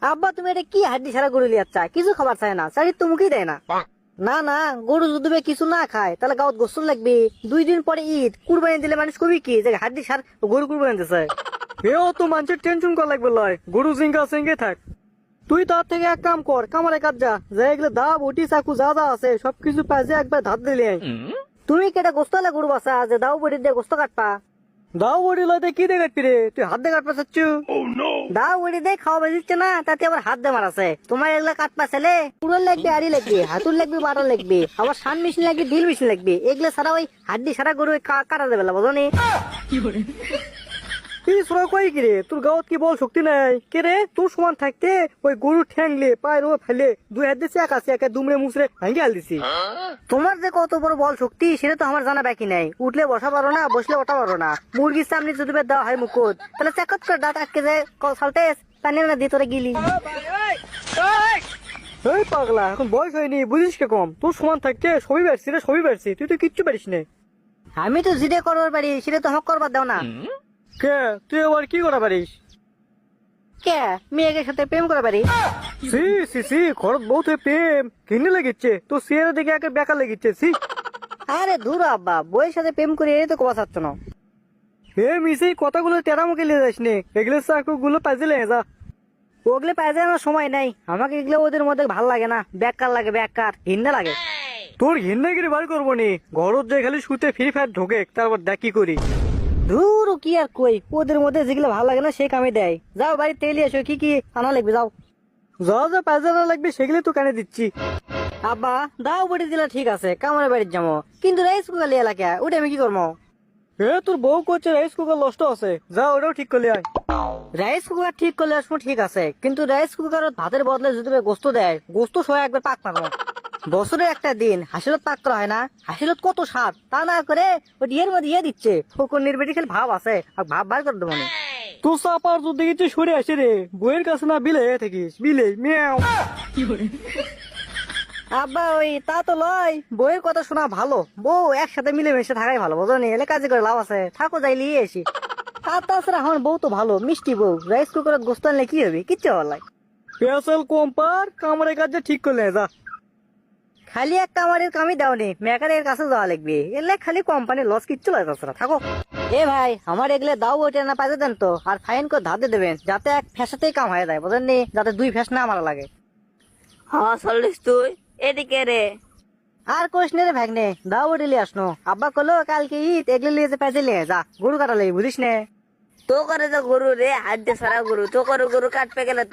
আব্বা তুমি এটা কি হাড্ডি সারা গরু লিয়াচ্ছা, কিছু খাবার চায় না, চাকরি তো মুখেই দেয় না। না না, গরু যদি কিছু না খায় তাহলে গাঁত গোসল লাগবে। 2 দিন পরে ঈদ, কুরবানি দিলে মানুষ কবি কি যে হাড্ডি সার গরু কুরবানি দিছে। এও তো মানুষের টেনশন করা লাগবে লয়, গরু জিঙ্গা সিঙ্গে থাক। তুই তার থেকে এক কাম কর, কামারে কাজ যা, যে এগুলো দা বটি চাকু যা যা আছে সবকিছু পাইছে একবার ধার দিলে। তুমি কেটা গোস্ত হলে গরু বাসা যে দাও বটি দিয়ে গোস্ত কাটপা। দাও বটি লইতে কি দিয়ে কাটবি রে, তুই হাত দিয়ে কাটপা চাচ্ছু? দাও বটি দিয়ে খাওয়া বেজিচ্ছে না, তাতে আবার হাত দিয়ে মারাছে। তোমার এগুলা কাটপা ছেলে পুরন লাগবে, আড়ি লাগবে, হাতুর লাগবে, বাটার লাগবে, আবার সান মেশিন লাগবে, ঢিল মেশিন লাগবে। এগুলো ছাড়া ওই হাড্ডি সারা গরু কাটা দেবে না, বুঝো নি? কই কি রে, তোর গাঁত কি বল শক্তি নাই কে রে? তোর সমান থাকতে ওই গরু ঠ্যাংলে পায়ের ও ফেলে 2 হাত দিয়ে এক আছে একে দুমড়ে মুসরে ভাঙে আল দিছি। তোমার যে কত বড় বল শক্তি সেটা তো আমার জানা বাকি নাই। উঠলে বসা পারো না, বসলে ওঠা পারো না। মুরগির সামনে যদি দেওয়া হয় মুকুট, তাহলে চেকত করে দাঁত আটকে যায় সালতে পানি না দিয়ে তোরে গিলি। এই পাগলা, এখন বয়স হয়নি বুঝিস কে কম? তোর সমান থাকতে সবই পারছি রে, সবই পারছি, তুই তো কিচ্ছু পারিস না। আমি তো যেটা করবার পারি সেটা তো হক করবার দাও না। কে তুই আবার কি করা পারিস? কে মেয়েদের সাথে প্রেম করা পারি? সি সি সি, খরচ বহুত প্রেম কিনে লেগেছে তো, সিয়ারে দেখে একে বেকার লেগেছে। সি আরে দূর আব্বা, বইয়ের সাথে প্রেম করে এই তো কবা চাচ্ছ না। এ মিসেই কথাগুলো তেরা মুখে লিয়ে যাস নে, এগুলো চাকু গুলো পাইছে লে যা। ওগুলো পাইছে আমার সময় নাই, আমাকে এগুলো ওদের মধ্যে ভাল লাগে না, বেকার লাগে, বেকার ঘৃণা লাগে। তোর ঘৃণাগিরি বার করবো নি, ঘরত যে খালি শুতে ফ্রি ফায়ার ঢোকে, তারপর দেখি করি। ধুর কি আর কই, ওদের মধ্যে যেগুলো ভালো লাগে না সে কামে দেয়। যাও বাড়িতে তেলি এসো, কি কি আনা লাগবে যাও। যা যা পায়জানা লাগবে সেগুলো তো কানে দিচ্ছি। আব্বা দাও বটি দিলে ঠিক আছে, কামারে বাড়ির যাবো, কিন্তু রাইস কুকার লিয়ে লাগে ওটা আমি কি করবো? এ তোর বউ করছে রাইস কুকার নষ্ট আছে, যা ওটাও ঠিক করলে আয়। রাইস কুকার ঠিক করলে আসবো ঠিক আছে, কিন্তু রাইস কুকার ভাতের বদলে যদি গোস্ত দেয়, গোস্ত সবাই একবার পাক মারবো। বছরে একটা দিন হাসিলত পাক করা হয় না, হাসিলত কত স্বাদ, তা না করে ওই ডিয়ের মধ্যে ইয়ে দিচ্ছে। ফোকর নির্বেটি খেলে ভাব আছে, আর ভাব বার করে দেবো। তুই চাপার যদি কিছু সরে আসে রে, বইয়ের কাছে না বিলে থাকিস, বিলে মেয়াও। আব্বা ওই তা তো লয়, বইয়ের কথা শোনা ভালো, বউ একসাথে মিলেমিশে থাকাই ভালো, বুঝো নি? এলে কাজে করে লাভ আছে, থাকো যাই লিয়ে আসি। আর তাছাড়া আমার বউ তো ভালো, মিষ্টি বউ, রাইস কুকার গোস্ত আনলে কি হবে, কিচ্ছু হওয়ার লাই। পেশাল কম্পার কামড়ের কাজে ঠিক করলে যা। খালি এক কামারের কামি দাও নি, মেকারের কাছে যাওয়া লাগবে, এলে খালি কোম্পানির লস, কিচ্ছু লাগে তাছাড়া। থাকো এ ভাই, আমার এগুলো দাও ওইটা না পাইতে দেন তো, আর ফাইন করে ধার দিয়ে দেবেন, যাতে এক ফ্যাসাতেই কাম হয়ে যায়, বুঝেন নি? যাতে 2 ফ্যাস না মারা লাগে। হ্যাঁ চল্লিশ তুই এদিকে রে। আর কোশ নে রে ভাগ্নে, দাও ওটি লিয়ে আসনো। আব্বা কলো কালকে ঈদ, এগুলো লিয়ে যে পাইতে লিয়ে যা, গরু কাটা লাগবে বুঝিস নে? তো করে তো গরু রে, হাত দিয়ে সারা গরু, তো করে গরু কাটপে গেলে